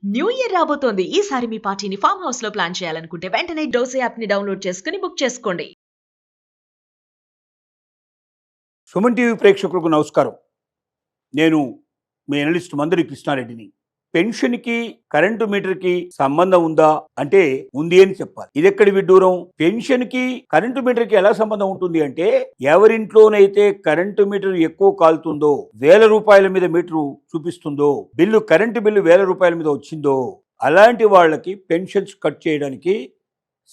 New year రాబోతోంది. ఈసారి మీ పార్టీని ఫామ్ హౌస్ లో ప్లాన్ చేయాలనుకుంటే వెంటనే డోసే యాప్ ని డౌన్లోడ్ చేసుకుని బుక్ చేసుకోండి. సుమన్ టీవీ ప్రేక్షకులకు నమస్కారం. నేను మీ అనలిస్ట్ మందరి కృష్ణారెడ్డిని. పెన్షన్కి కరెంటు మీటర్కి సంబంధం ఉందా అంటే ఉంది అని చెప్పాలి. ఇది ఎక్కడి విడ్డూరం? పెన్షన్కి కరెంటు మీటర్కి ఎలా సంబంధం ఉంటుంది అంటే, ఎవరింట్లోనైతే కరెంటు మీటర్ ఎక్కువ కాలుతుందో, ₹1000 మీద మీటరు చూపిస్తుందో, కరెంటు బిల్లు ₹1000 మీద వచ్చిందో, అలాంటి వాళ్ళకి పెన్షన్స్ కట్ చేయడానికి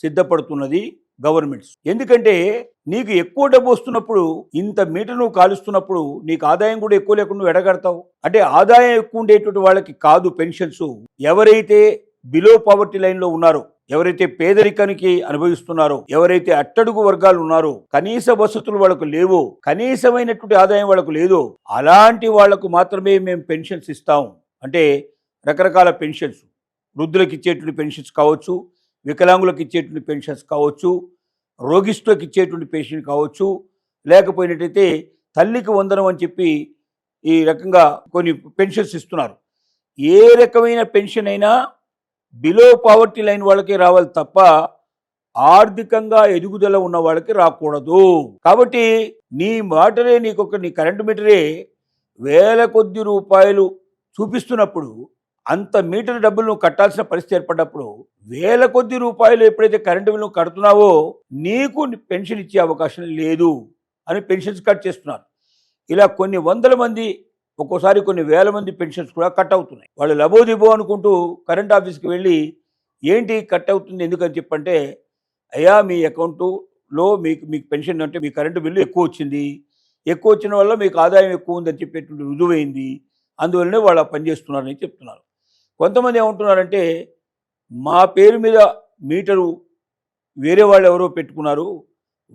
సిద్ధపడుతున్నది గవర్నమెంట్స్. ఎందుకంటే నీకు ఎక్కువ డబ్బు వస్తున్నప్పుడు, ఇంత మీటర్ నువ్వు కాలుస్తున్నప్పుడు నీకు ఆదాయం కూడా ఎక్కువ లేకుండా నువ్వు ఎడగడతావు. అంటే ఆదాయం ఎక్కువ ఉండేటువంటి వాళ్ళకి కాదు పెన్షన్స్. ఎవరైతే బిలో పావర్టీ లైన్ లో ఉన్నారో, ఎవరైతే పేదరికానికి అనుభవిస్తున్నారో, ఎవరైతే అట్టడుగు వర్గాలు ఉన్నారో, కనీస వసతులు వాళ్ళకు లేవో, కనీసమైనటువంటి ఆదాయం వాళ్ళకు లేదో, అలాంటి వాళ్లకు మాత్రమే మేము పెన్షన్స్ ఇస్తాం. అంటే రకరకాల పెన్షన్స్, వృద్ధులకు ఇచ్చేటువంటి పెన్షన్స్ కావచ్చు, వికలాంగులకు ఇచ్చేటువంటి పెన్షన్స్ కావచ్చు, రోగిస్టులకు ఇచ్చేటువంటి పెన్షన్ కావచ్చు, లేకపోయినట్టయితే తల్లికి వందనం అని చెప్పి ఈ రకంగా కొన్ని పెన్షన్స్ ఇస్తున్నారు. ఏ రకమైన పెన్షన్ అయినా బిలో పావర్టీ లైన్ వాళ్ళకి రావాలి తప్ప ఆర్థికంగా ఎదుగుదల ఉన్న వాళ్ళకి రాకూడదు. కాబట్టి నీ మాటలే నీ కరెంటు మీటరే వేల కొద్ది రూపాయలు చూపిస్తున్నప్పుడు, అంత మీటర్ డబ్బులు నువ్వు కట్టాల్సిన పరిస్థితి ఏర్పడ్డప్పుడు, వేల కొద్ది రూపాయలు ఎప్పుడైతే కరెంటు బిల్లు కడుతున్నావో నీకు పెన్షన్ ఇచ్చే అవకాశం లేదు అని పెన్షన్స్ కట్ చేస్తున్నారు. ఇలా కొన్ని వందల మంది, ఒక్కోసారి కొన్ని వేల మంది పెన్షన్స్ కూడా కట్ అవుతున్నాయి. వాళ్ళు లబోదిబో అనుకుంటూ కరెంట్ ఆఫీస్కి వెళ్ళి ఏంటి కట్ అవుతుంది ఎందుకని చెప్పంటే, అయ్యా మీ అకౌంట్లో మీకు పెన్షన్ అంటే మీ కరెంటు బిల్లు ఎక్కువ వచ్చింది, ఎక్కువ వచ్చిన వల్ల మీకు ఆదాయం ఎక్కువ ఉందని చెప్పేటువంటి రుజువైంది, అందువల్లనే వాళ్ళు పనిచేస్తున్నారని చెప్తున్నారు. కొంతమంది ఏమంటున్నారంటే, మా పేరు మీద మీటరు వేరే వాళ్ళు ఎవరో పెట్టుకున్నారు,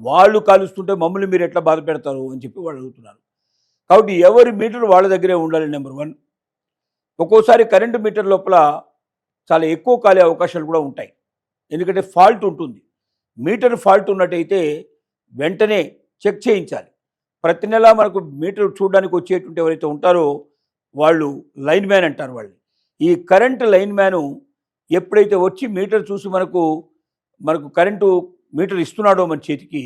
వాళ్ళు కాలుస్తుంటే మమ్మల్ని మీరు ఎట్లా బాధ పెడతారు అని చెప్పి వాళ్ళు అడుగుతున్నారు. కాబట్టి ఎవరి మీటర్ వాళ్ళ దగ్గరే ఉండాలి. నెంబర్ 1. ఒక్కోసారి కరెంటు మీటర్ లోపల చాలా ఎక్కువ కాలే అవకాశాలు కూడా ఉంటాయి. ఎందుకంటే ఫాల్ట్ ఉంటుంది. మీటర్ ఫాల్ట్ ఉన్నట్టయితే వెంటనే చెక్ చేయించాలి. ప్రతి నెల మనకు మీటర్ చూడడానికి వచ్చేటువంటి ఎవరైతే ఉంటారో వాళ్ళు లైన్ మ్యాన్ అంటారు. వాళ్ళు ఈ కరెంటు లైన్ మ్యాను ఎప్పుడైతే వచ్చి మీటర్ చూసి మనకు కరెంటు మీటర్ ఇస్తున్నాడో మన చేతికి,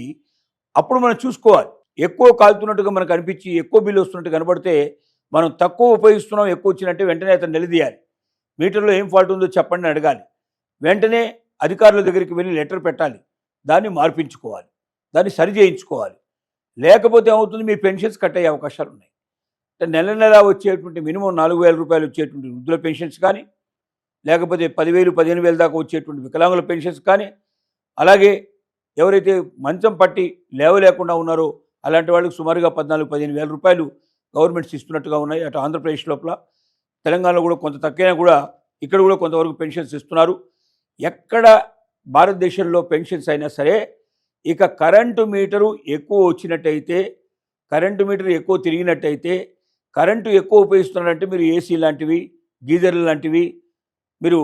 అప్పుడు మనం చూసుకోవాలి. ఎక్కువ కాలుతున్నట్టుగా మనకు అనిపించి ఎక్కువ బిల్లు వస్తున్నట్టు కనబడితే మనం తక్కువ ఉపయోగిస్తున్నాం, ఎక్కువ వచ్చినట్టే వెంటనే అతను నిలదీయాలి. మీటర్లో ఏం ఫాల్ట్ ఉందో చెప్పండి అని అడగాలి. వెంటనే అధికారుల దగ్గరికి వెళ్ళి లెటర్ పెట్టాలి. దాన్ని మార్పించుకోవాలి, దాన్ని సరి చేయించుకోవాలి. లేకపోతే ఏమవుతుంది, మీ పెన్షన్స్ కట్ అయ్యే అవకాశాలు ఉన్నాయి. నెల నెల వచ్చేటువంటి మినిమం ₹4000 వచ్చేటువంటి వృద్ధుల పెన్షన్స్ కానీ, లేకపోతే 10,000, 15,000 దాకా వచ్చేటువంటి వికలాంగుల పెన్షన్స్ కానీ, అలాగే ఎవరైతే మంచం పట్టి లేవలేకుండా ఉన్నారో అలాంటి వాళ్ళకి సుమారుగా 14,000-15,000 రూపాయలు గవర్నమెంట్స్ ఇస్తున్నట్టుగా ఉన్నాయి. అటు ఆంధ్రప్రదేశ్ లోపల, తెలంగాణలో కూడా కొంత తక్కువైనా కూడా ఇక్కడ కూడా కొంతవరకు పెన్షన్స్ ఇస్తున్నారు. ఎక్కడ భారతదేశంలో పెన్షన్స్ అయినా సరే, ఇక కరెంటు మీటరు ఎక్కువ వచ్చినట్టయితే, కరెంటు మీటర్ ఎక్కువ తిరిగినట్టయితే, కరెంటు ఎక్కువ ఉపయోగిస్తున్నారంటే మీరు ఏసీ లాంటివి, గీజర్లు లాంటివి, మీరు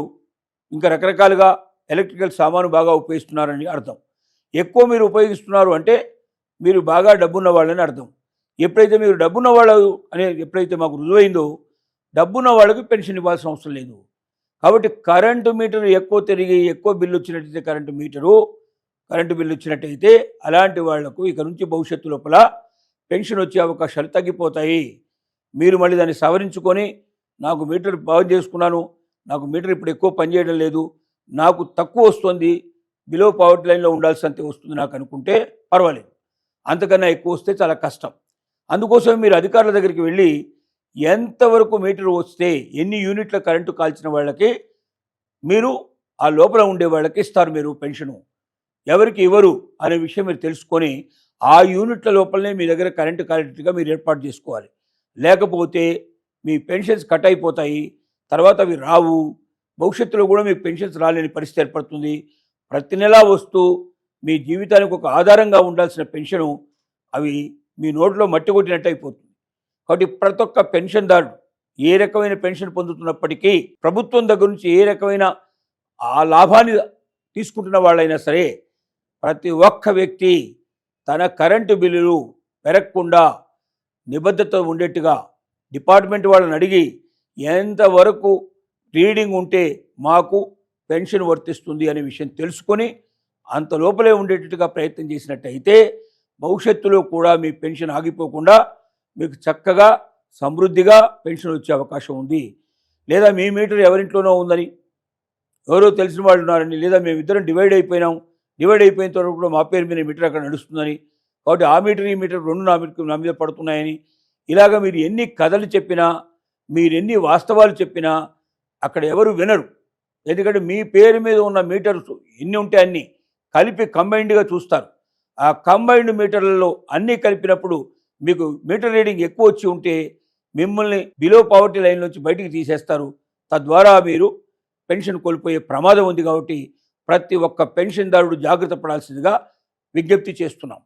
ఇంకా రకరకాలుగా ఎలక్ట్రికల్ సామాను బాగా ఉపయోగిస్తున్నారని అర్థం. ఎక్కువ మీరు ఉపయోగిస్తున్నారు అంటే మీరు బాగా డబ్బున్న వాళ్ళని అర్థం. ఎప్పుడైతే మీరు డబ్బున్న వాళ్ళు ఎప్పుడైతే మాకు రుజువైందో, డబ్బున్న వాళ్ళకి పెన్షన్ ఇవ్వాల్సిన అవసరం లేదు. కాబట్టి కరెంటు మీటర్ ఎక్కువ తిరిగి ఎక్కువ బిల్లు వచ్చినట్టయితే, కరెంటు బిల్లు వచ్చినట్టయితే అలాంటి వాళ్లకు ఇక నుంచి భవిష్యత్తు లోపల పెన్షన్ వచ్చే అవకాశాలు తగ్గిపోతాయి. మీరు మళ్ళీ దాన్ని సవరించుకొని, నాకు మీటర్ బాగు చేసుకున్నాను, నాకు మీటర్ ఇప్పుడు ఎక్కువ పనిచేయడం లేదు, నాకు తక్కువ వస్తుంది, బిలో పావర్టీ లైన్లో ఉండాల్సినంత వస్తుంది నాకు అనుకుంటే పర్వాలేదు. అంతకన్నా ఎక్కువ వస్తే చాలా కష్టం. అందుకోసం మీరు అధికారుల దగ్గరికి వెళ్ళి ఎంతవరకు మీటర్ వస్తే, ఎన్ని యూనిట్ల కరెంటు కాల్చిన వాళ్ళకి మీరు ఆ లోపల ఉండే వాళ్ళకి ఇస్తారు మీరు పెన్షను, ఎవరికి ఇవ్వరు అనే విషయం మీరు తెలుసుకొని ఆ యూనిట్ల లోపలనే మీ దగ్గర కరెంటు కాలేటట్టుగా మీరు ఏర్పాటు చేసుకోవాలి. లేకపోతే మీ పెన్షన్స్ కట్ అయిపోతాయి, తర్వాత అవి రావు, భవిష్యత్తులో కూడా మీకు పెన్షన్స్ రాలేని పరిస్థితి ఏర్పడుతుంది. ప్రతి నెలా వస్తూ మీ జీవితానికి ఒక ఆధారంగా ఉండాల్సిన పెన్షను అవి మీ నోట్లో మట్టి కొట్టినట్టు అయిపోతుంది. కాబట్టి ప్రతి ఒక్క పెన్షన్దారుడు ఏ రకమైన పెన్షన్ పొందుతున్నప్పటికీ, ప్రభుత్వం దగ్గర నుంచి ఏ రకమైన ఆ లాభాన్ని తీసుకుంటున్న వాళ్ళైనా సరే, ప్రతి ఒక్క వ్యక్తి తన కరెంటు బిల్లులు పెరగకుండా నిబద్ధత ఉండేట్టుగా డిపార్ట్మెంట్ వాళ్ళని అడిగి ఎంతవరకు రీడింగ్ ఉంటే మాకు పెన్షన్ వర్తిస్తుంది అనే విషయం తెలుసుకొని అంత లోపలే ఉండేటట్టుగా ప్రయత్నం చేసినట్టయితే భవిష్యత్తులో కూడా మీ పెన్షన్ ఆగిపోకుండా మీకు చక్కగా సమృద్ధిగా పెన్షన్ వచ్చే అవకాశం ఉంది. లేదా మీ మీటర్ ఎవరింట్లోనో ఉందని, ఎవరో తెలిసిన వాళ్ళు ఉన్నారని, లేదా మేమిద్దరం డివైడ్ అయిపోయిన తర్వాత కూడా మా పేరు మీద మీటర్ అక్కడ నడుస్తుందని, కాబట్టి ఆ మీటర్ ఈ మీటర్ రెండు నా మీద పడుతున్నాయని, ఇలాగ మీరు ఎన్ని కథలు చెప్పినా, మీరు ఎన్ని వాస్తవాలు చెప్పినా అక్కడ ఎవరు వినరు. ఎందుకంటే మీ పేరు మీద ఉన్న మీటర్స్ ఎన్ని ఉంటే అన్నీ కలిపి కంబైన్డ్గా చూస్తారు. ఆ కంబైన్డ్ మీటర్లలో అన్నీ కలిపినప్పుడు మీకు మీటర్ రీడింగ్ ఎక్కువ వచ్చి ఉంటే మిమ్మల్ని బిలో పావర్టీ లైన్ నుంచి బయటికి తీసేస్తారు. తద్వారా మీరు పెన్షన్ కోల్పోయే ప్రమాదం ఉంది. కాబట్టి ప్రతి ఒక్క పెన్షన్దారుడు జాగ్రత్త పడాల్సిందిగా విజ్ఞప్తి చేస్తున్నాం.